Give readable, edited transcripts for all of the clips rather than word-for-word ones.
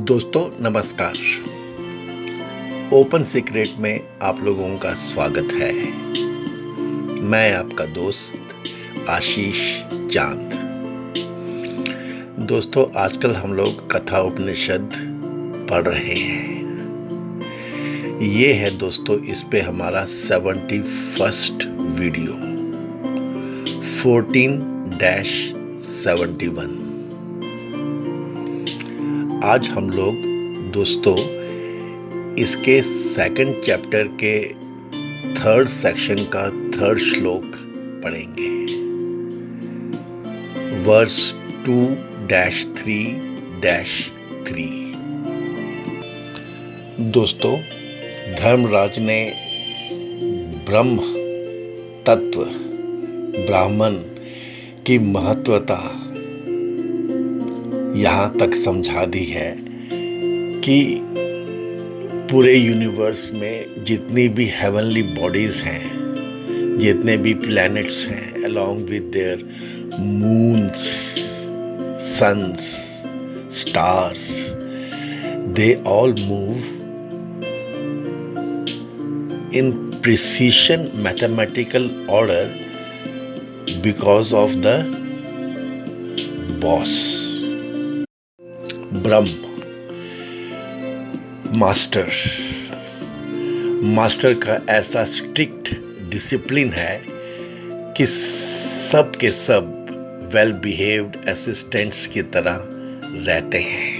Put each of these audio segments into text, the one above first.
दोस्तों नमस्कार। Open secret में आप लोगों का स्वागत है। मैं आपका दोस्त आशीष चांद। दोस्तों आजकल हम लोग कथा उपनिषद पढ़ रहे हैं। ये है दोस्तों इस पे हमारा 71st वीडियो 14-71। आज हम लोग दोस्तों इसके सेकंड चैप्टर के थर्ड सेक्शन का थर्ड श्लोक पढ़ेंगे। वर्स 2-3-3। दोस्तों धर्मराज ने ब्रह्म तत्व ब्राह्मण की महत्वता यहाँ तक समझा दी है कि पूरे यूनिवर्स में जितनी भी हेवनली बॉडीज हैं, जितने भी प्लैनेट्स हैं, along with their moons, suns, stars, they all move in precision mathematical order because of the boss. Brahma master का ऐसा स्ट्रिक्ट डिसिप्लिन है कि सब के सब वेल बिहेव्ड असिस्टेंट्स की तरह रहते हैं।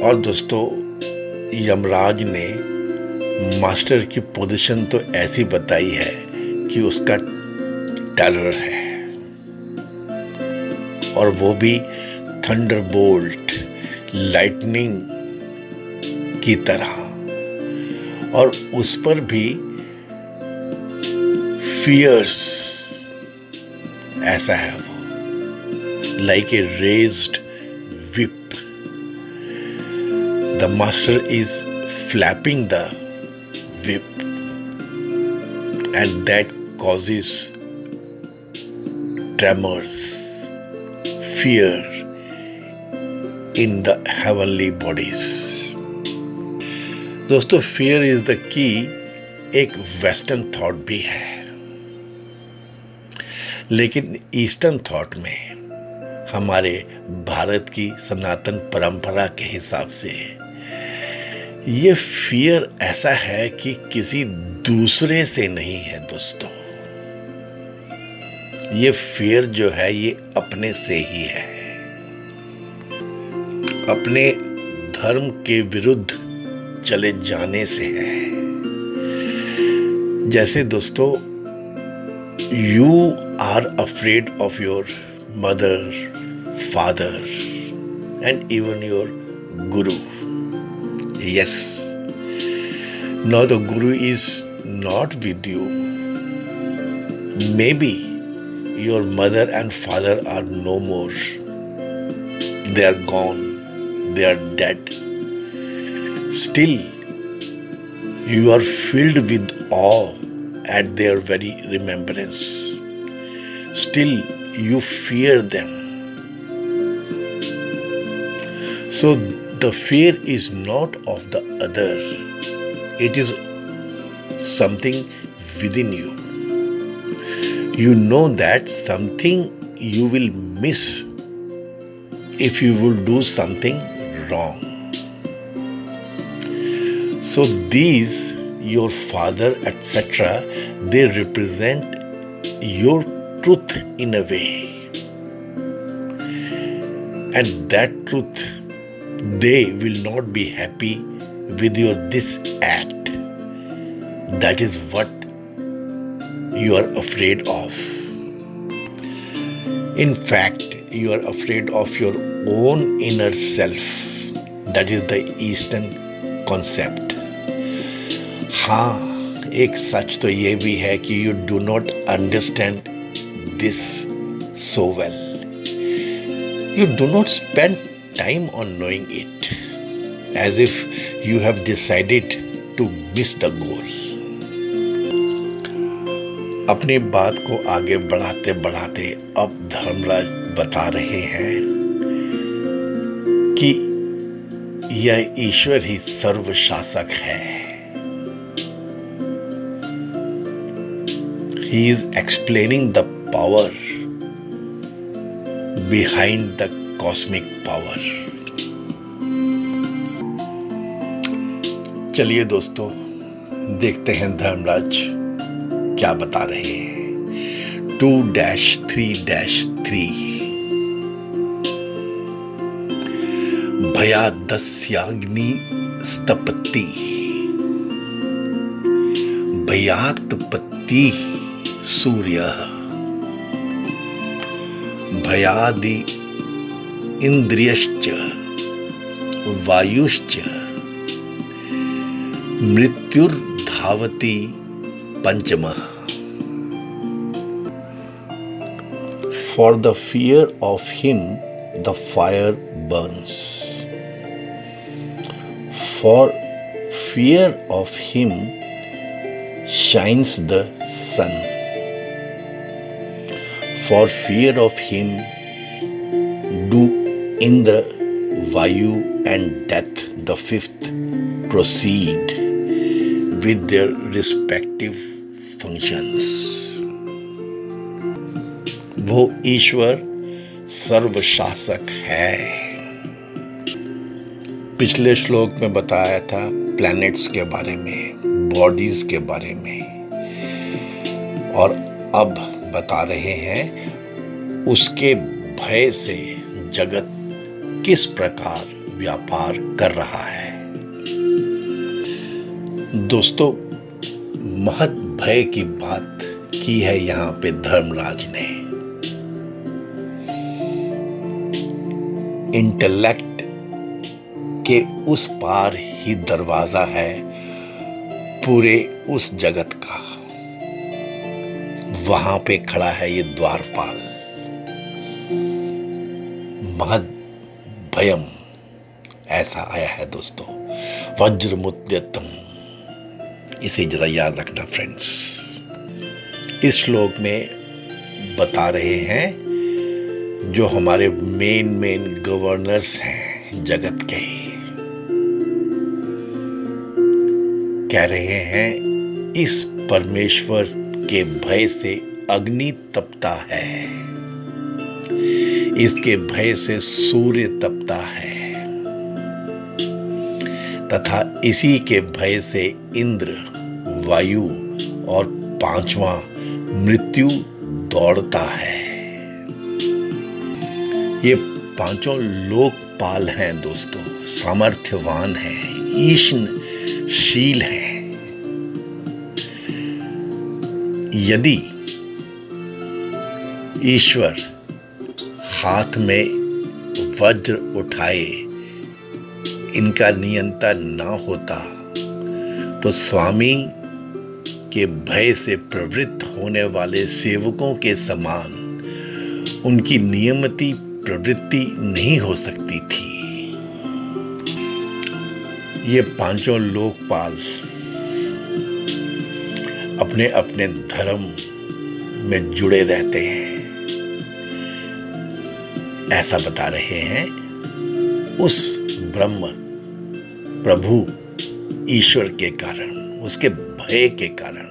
और दोस्तों यमराज ने मास्टर की पोजीशन तो ऐसी बताई है कि उसका टेरर है, और वो भी थंडरबोल्ट लाइटनिंग की तरह, और उस पर भी फियर्स ऐसा है वो, like a raised whip. The master is flapping the whip and that causes tremors, fear in the heavenly bodies. दोस्तों fear is the key एक वेस्टर्न थॉट भी है, लेकिन ईस्टर्न थॉट में हमारे भारत की सनातन परंपरा के हिसाब से ये फियर ऐसा है कि किसी दूसरे से नहीं है दोस्तों। ये फियर जो है ये अपने से ही है, अपने धर्म के विरुद्ध चले जाने से है। जैसे दोस्तों you are afraid of your mother, father and even your guru. Yes, now the guru is not with you, may be your mother and father are no more. They are gone. They are dead. Still, you are filled with awe at their very remembrance. Still, you fear them. So, the fear is not of the other. It is something within you. You know that something you will miss if you will do something wrong. So these, your father, etc., they represent your truth in a way. And that truth, they will not be happy with your this act. That is what you are afraid of. In fact, you are afraid of your own inner self. That is the Eastern concept. हाँ, एक सच तो ये भी है कि you do not understand this so well. You do not spend time on knowing it, as if you have decided to miss the goal. अपनी बात को आगे बढ़ाते बढ़ाते अब धर्मराज बता रहे हैं कि यह ईश्वर ही सर्वशासक है। He is explaining the power behind the cosmic power. चलिए दोस्तों, देखते हैं धर्मराज क्या बता रहे हैं। 2-3-3 भयादस्याग्नि स्तपति भयात्पत्ति सूर्य भयादि इंद्रियश्च वायुश्च मृत्युर्धावति पंचमः। For the fear of him the fire burns. For fear of him shines the sun. For fear of him do Indra, Vayu and Death the fifth proceed with their respective functions. वो ईश्वर सर्वशासक है। पिछले श्लोक में बताया था planets के बारे में, बॉडीज के बारे में, और अब बता रहे हैं उसके भय से जगत किस प्रकार व्यापार कर रहा है। दोस्तों, महत भय की बात की है यहाँ पे धर्मराज ने। इंटेलेक्ट के उस पार ही दरवाजा है पूरे उस जगत का। वहां पे खड़ा है ये द्वारपाल। महद भयम ऐसा आया है दोस्तों, वज्रमुद्यतम। इसे जरा याद रखना फ्रेंड्स। इस श्लोक में बता रहे हैं जो हमारे मेन गवर्नर्स हैं जगत के, कह रहे हैं इस परमेश्वर के भय से अग्नि तपता है, इसके भय से सूर्य तपता है, तथा इसी के भय से इंद्र, वायु और पांचवा मृत्यु दौड़ता है। ये पांचों लोकपाल हैं दोस्तों, सामर्थ्यवान हैं, ईशनशील हैं। यदि ईश्वर हाथ में वज्र उठाए इनका नियंता ना होता तो स्वामी के भय से प्रवृत्त होने वाले सेवकों के समान उनकी नियमित प्रवृत्ति नहीं हो सकती थी। ये पांचों लोकपाल अपने अपने धर्म में जुड़े रहते हैं, ऐसा बता रहे हैं उस ब्रह्म प्रभु ईश्वर के कारण, उसके भय के कारण।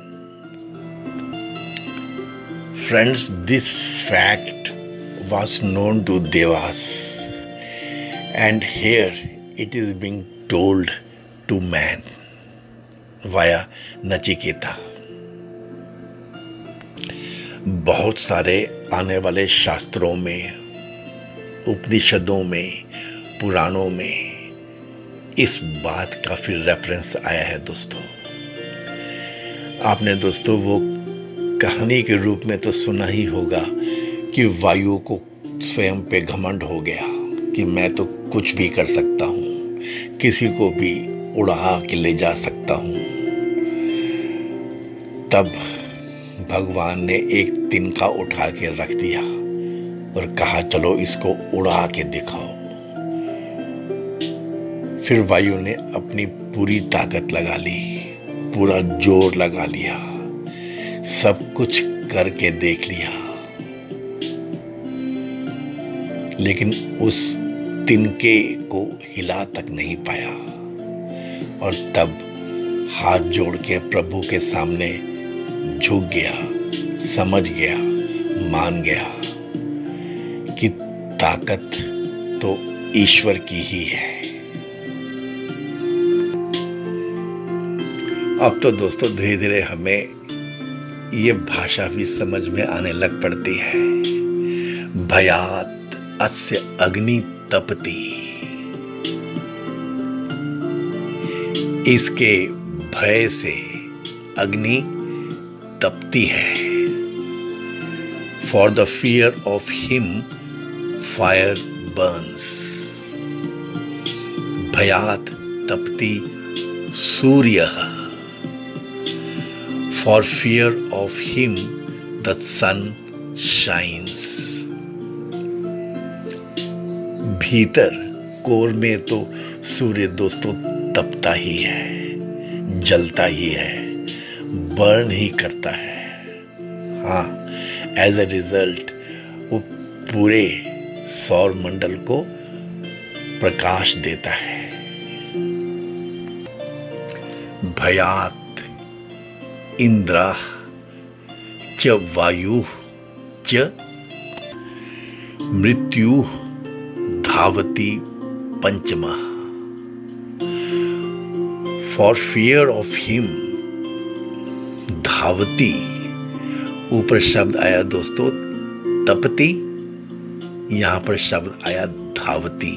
Friends, this fact was known to Devas, and here it is being told to man via Nachiketa. बहुत सारे आने वाले शास्त्रों में, उपनिषदों में, पुराणों में इस बात का फिर रेफरेंस आया है दोस्तों। आपने दोस्तों वो कहानी के रूप में तो सुना ही होगा कि वायु को स्वयं पे घमंड हो गया कि मैं तो कुछ भी कर सकता हूँ, किसी को भी उड़ा के ले जा सकता हूँ। तब भगवान ने एक तिनका उठा के रख दिया और कहा चलो इसको उड़ा के दिखाओ। फिर वायु ने अपनी पूरी ताकत लगा ली, पूरा जोर लगा लिया, सब कुछ करके देख लिया, लेकिन उस तिनके को हिला तक नहीं पाया। और तब हाथ जोड़ के प्रभु के सामने झुक गया, समझ गया, मान गया कि ताकत तो ईश्वर की ही है। अब तो दोस्तों धीरे धीरे हमें ये भाषा भी समझ में आने लग पड़ती है। भयात अस्य अग्नि तपति, इसके भय से अग्नि तपती है। For the fear of him fire burns, भयात तपति सूर्य, for fear of him the sun shines. भीतर कोर में तो सूर्य दोस्तों तपता ही है, जलता ही है, बर्न ही करता है। हाँ, एज अ रिजल्ट वो पूरे सौर मंडल को प्रकाश देता है। भयात इंद्रा च वायु च मृत्यु धावती पंचमा, फॉर फियर ऑफ हिम धावती, ऊपर शब्द आया दोस्तों तपती, यहां पर शब्द आया धावती।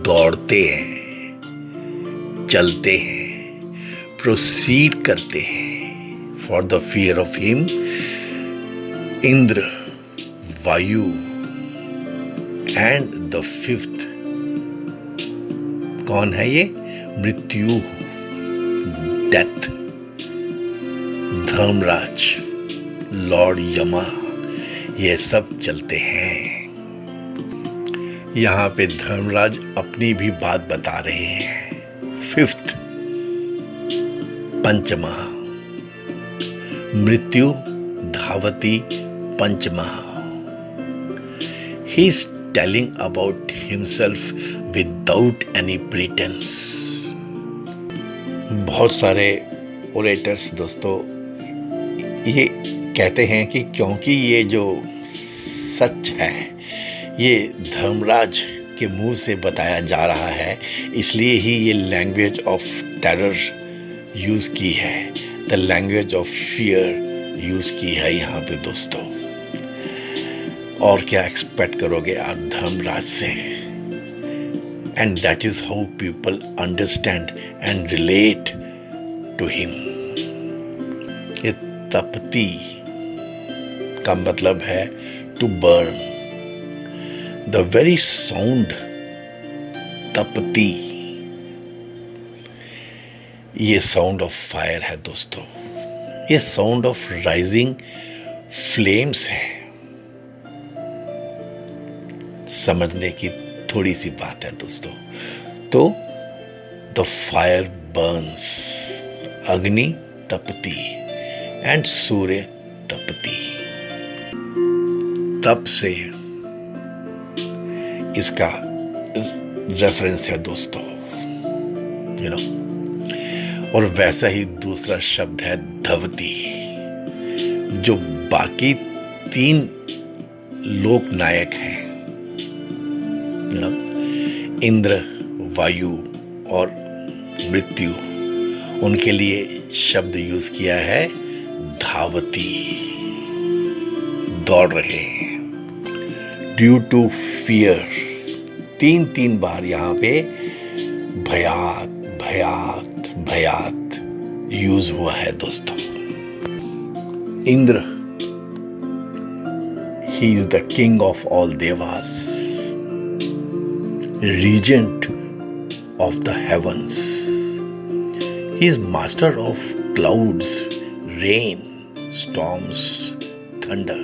दौड़ते हैं, चलते हैं, प्रोसीड करते हैं। For the fear of him Indra, वायु एंड द फिफ्थ कौन है ये? मृत्यु, डेथ, धर्मराज, लॉर्ड यमा, ये सब चलते हैं। यहां पे धर्मराज अपनी भी बात बता रहे हैं। फिफ्थ पंचमा, मृत्यु धावती पंचमा। He is telling about himself without any pretense. बहुत सारे ओरेटर्स दोस्तों ये कहते हैं कि क्योंकि ये जो सच है ये धर्मराज के मुंह से बताया जा रहा है, इसलिए ही ये लैंग्वेज ऑफ टेरर यूज की है, the language of fear use की है यहाँ पे दोस्तों। और क्या एक्सपेक्ट करोगे आप धर्मराज से? And that is how people understand and relate to him. ये तपती का मतलब है to burn. The very sound tapati, ये साउंड ऑफ फायर है दोस्तों, ये साउंड ऑफ राइजिंग फ्लेम्स है। समझने की थोड़ी सी बात है दोस्तों। तो द फायर बर्न्स, अग्नि तपती एंड सूर्य तपती। तप से इसका रेफरेंस है दोस्तों, यू नो। और वैसा ही दूसरा शब्द है धवती, जो बाकी तीन लोक नायक हैं, इंद्र, वायु और मृत्यु, उनके लिए शब्द यूज किया है धावती, दौड़ रहे हैं। ड्यू टू फियर, तीन बार यहां पे भयात भयात भयात यूज हुआ है दोस्तों। Indra, he is the king of all Dewas, regent of the heavens. He is master of clouds, rain, storms, thunder.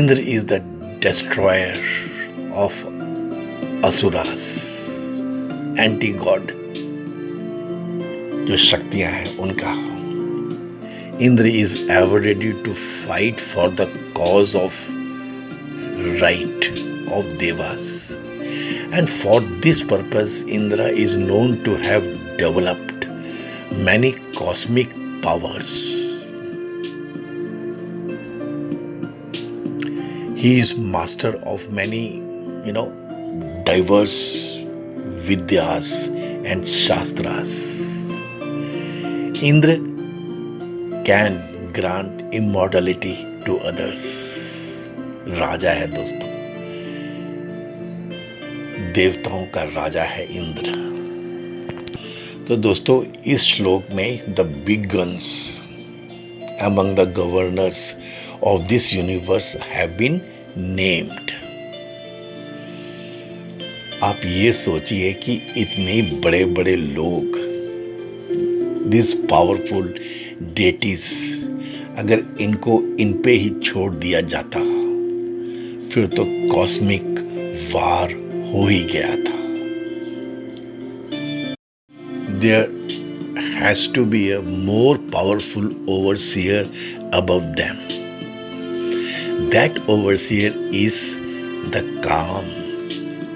Indra is the destroyer of asuras, anti-god, जो शक्तियां हैं उनका। Indra is ever ready to fight for the cause of right of Devas. And for this purpose, Indra is known to have developed many cosmic powers. He is master of many, diverse vidyas and shastras. Indra can grant immortality to others. राजा है दोस्तों, देवताओं का राजा है इंद्र। तो दोस्तों, इस श्लोक में the big guns among the governors of this universe have been named. आप ये सोचिए कि इतने बड़े बड़े लोग, दिस पावरफुल डेटीज, अगर इनको इन पे ही छोड़ दिया जाता फिर तो कॉस्मिक वार हो ही गया था। There has to be a more powerful overseer above them. That overseer is the calm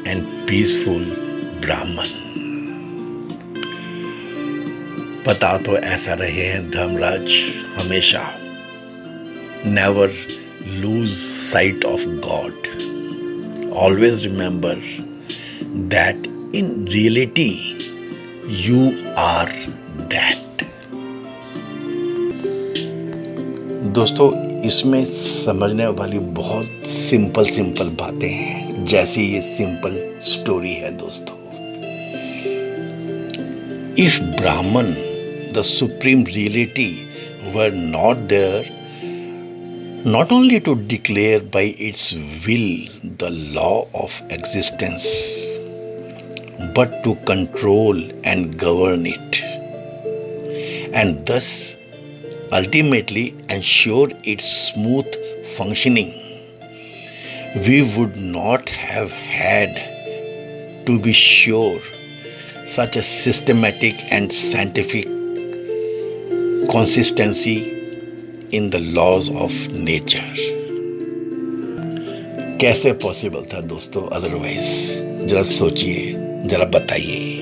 and peaceful Brahman. पता तो ऐसा रहे हैं धर्मराज हमेशा, never lose sight of God. Always remember that in reality you are that. दोस्तों, इसमें समझने वाली बहुत सिंपल बातें हैं, जैसे ये सिंपल स्टोरी है दोस्तों। If Brahman, the supreme reality, were not there, not only to declare by its will the law of existence, but to control and govern it, and thus ultimately ensure its smooth functioning, we would not have had, to be sure, such a systematic and scientific consistency in the laws of nature. कैसे possible था दोस्तों otherwise? जरा सोचिए, जरा बताइए।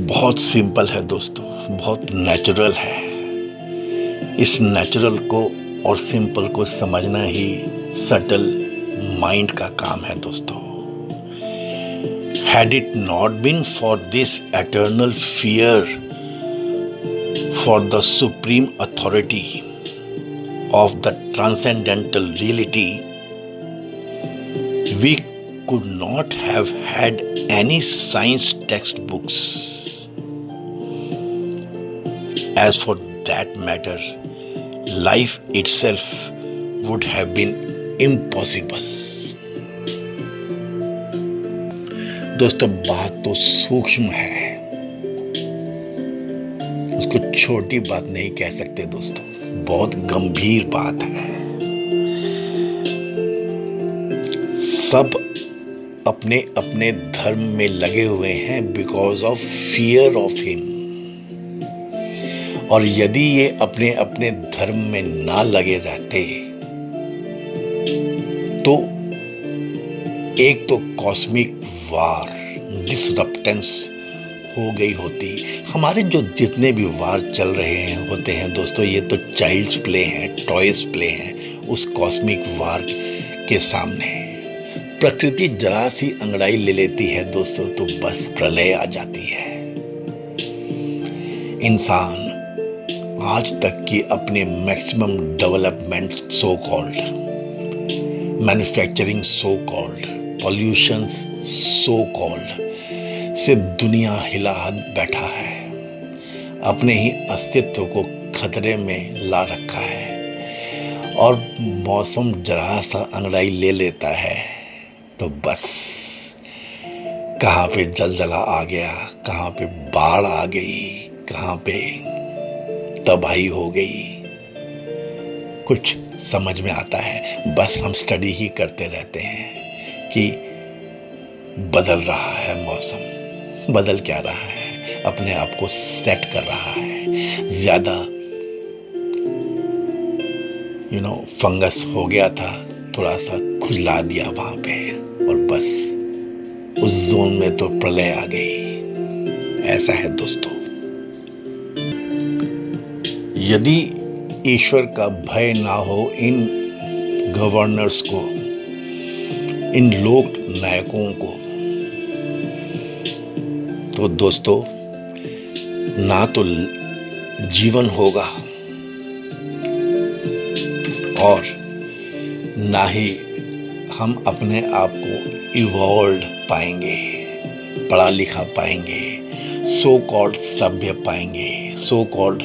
बहुत simple है दोस्तों, बहुत नेचुरल है। इस नेचुरल को और सिंपल को समझना ही सटल माइंड का काम है दोस्तों। Had it not been for this eternal fear for the supreme authority of the transcendental reality, we could not have had any science textbooks. As for that matter, life itself would have been impossible. दोस्तों, बात तो सूक्ष्म है, उसको छोटी बात नहीं कह सकते दोस्तों, बहुत गंभीर बात है। सब अपने अपने धर्म में लगे हुए हैं because of fear of him, और यदि ये अपने अपने धर्म में ना लगे रहते तो एक तो कॉस्मिक वार, डिसरप्टेंस हो गई होती। हमारे जो जितने भी वार चल रहे होते हैं दोस्तों, ये तो चाइल्ड्स प्ले हैं, टॉयज प्ले हैं उस कॉस्मिक वार के सामने। प्रकृति जरा सी अंगड़ाई ले लेती है दोस्तों तो बस प्रलय आ जाती है। इंसान आज तक की अपने maximum development so called, manufacturing so called, pollution so called से दुनिया हिला बैठा है, अपने ही अस्तित्व को खतरे में ला रखा है। और मौसम जरा सा अंगड़ाई ले लेता है तो बस कहाँ पे जलजला आ गया, कहाँ पे बाढ़ आ गई, कहाँ पे तबाही हो गई, कुछ समझ में आता है। बस हम स्टडी ही करते रहते हैं कि बदल रहा है मौसम। बदल क्या रहा है? अपने आप को सेट कर रहा है। ज़्यादा फंगस हो गया था थोड़ा सा खुजला दिया वहां पे, और बस उस जोन में तो प्रलय आ गई। ऐसा है दोस्तों। यदि ईश्वर का भय ना हो इन गवर्नर्स को, इन लोक नायकों को, तो दोस्तों ना तो जीवन होगा और ना ही हम अपने आप को इवॉल्व पाएंगे, पढ़ा लिखा पाएंगे, सो कॉल्ड सभ्य पाएंगे, सो कॉल्ड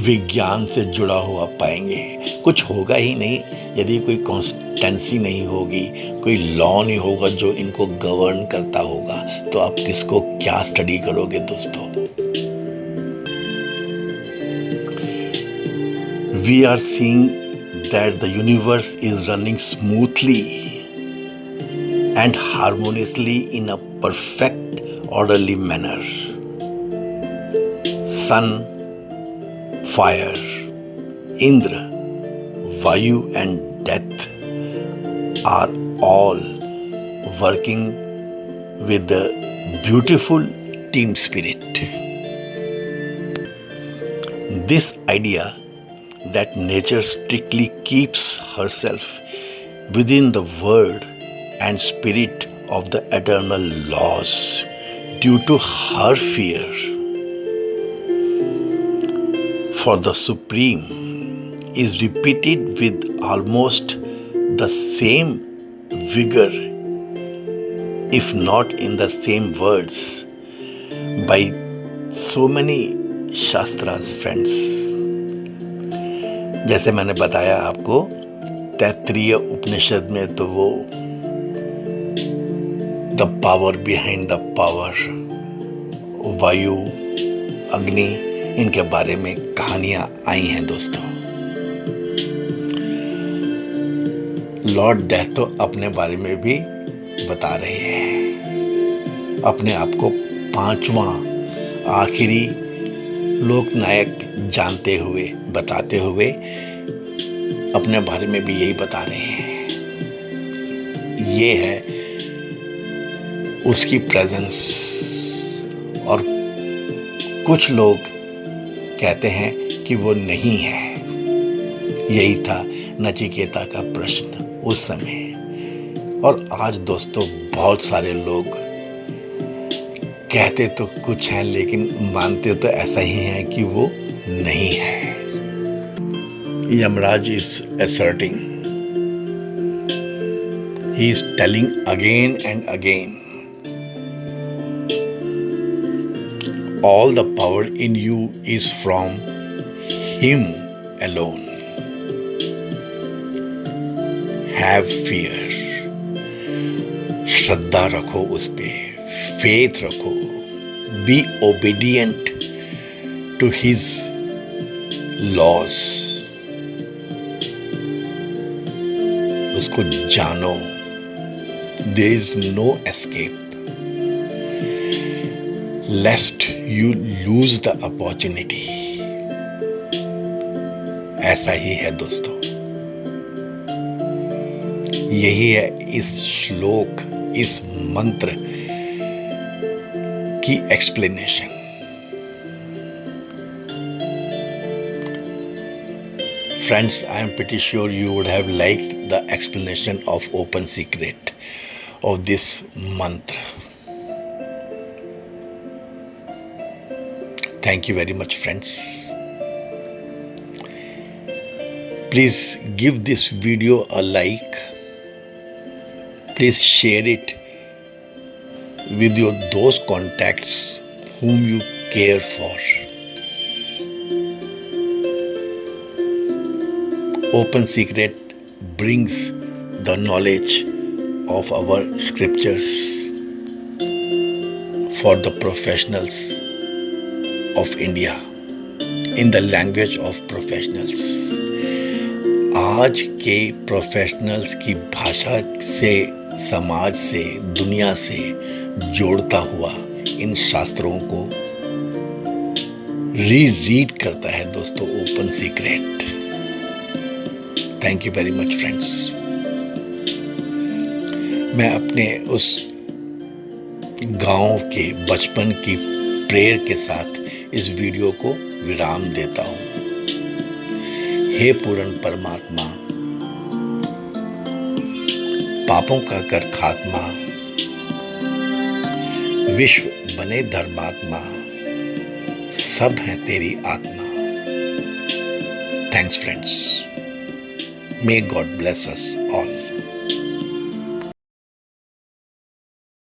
विज्ञान से जुड़ा हुआ पाएंगे। कुछ होगा ही नहीं यदि कोई कॉन्स्टेंसी नहीं होगी, कोई लॉ नहीं होगा जो इनको गवर्न करता होगा, तो आप किसको क्या स्टडी करोगे दोस्तों। We are seeing that the universe is running smoothly and harmoniously in a perfect orderly manner. Sun, fire, Indra, Vayu and death are all working with the beautiful team spirit. This idea that nature strictly keeps herself within the word and spirit of the eternal laws due to her fear for the supreme is repeated with almost the same vigor, if not in the same words, by so many shastras, friends. जैसे मैंने बताया आपको, तैत्तिरीय उपनिषद में तो वो the power behind the power, वायु, अग्नि, इनके बारे में कहानियां आई हैं दोस्तों। लॉर्ड डेथ तो अपने बारे में भी बता रहे हैं, अपने आप को पांचवा आखिरी लोकनायक जानते हुए, बताते हुए अपने बारे में भी यही बता रहे हैं। ये है उसकी प्रेजेंस। और कुछ लोग कहते हैं कि वो नहीं है। यही था नचिकेता का प्रश्न उस समय। और आज दोस्तों बहुत सारे लोग कहते तो कुछ हैं लेकिन मानते तो ऐसा ही है कि वो नहीं है। Yamraj is asserting, he is telling again and again, all the power in you is from him alone. Have fear, श्रद्धा रखो उस पे, faith रखो, be obedient to his laws. उसको जानो, there is no escape, lest you lose the opportunity. ऐसा ही है दोस्तों। यही है इस श्लोक, इस मंत्र की explanation. Friends, I am pretty sure you would have liked the explanation of open secret of this mantra. Thank you very much, friends. Please give this video a like. Please share it with those contacts whom you care for. Open Secret brings the knowledge of our scriptures for the professionals of India in the language of professionals. आज के professionals की भाषा से, समाज से, दुनिया से जोड़ता हुआ इन शास्त्रों को रीड करता है दोस्तों open secret. Thank you very much friends. मैं अपने उस गांव के बचपन की प्रेयर के साथ इस वीडियो को विराम देता हूं। हे पूर्ण परमात्मा, पापों का कर खात्मा, विश्व बने धर्मात्मा, सब है तेरी आत्मा। Thanks friends. May God bless us all.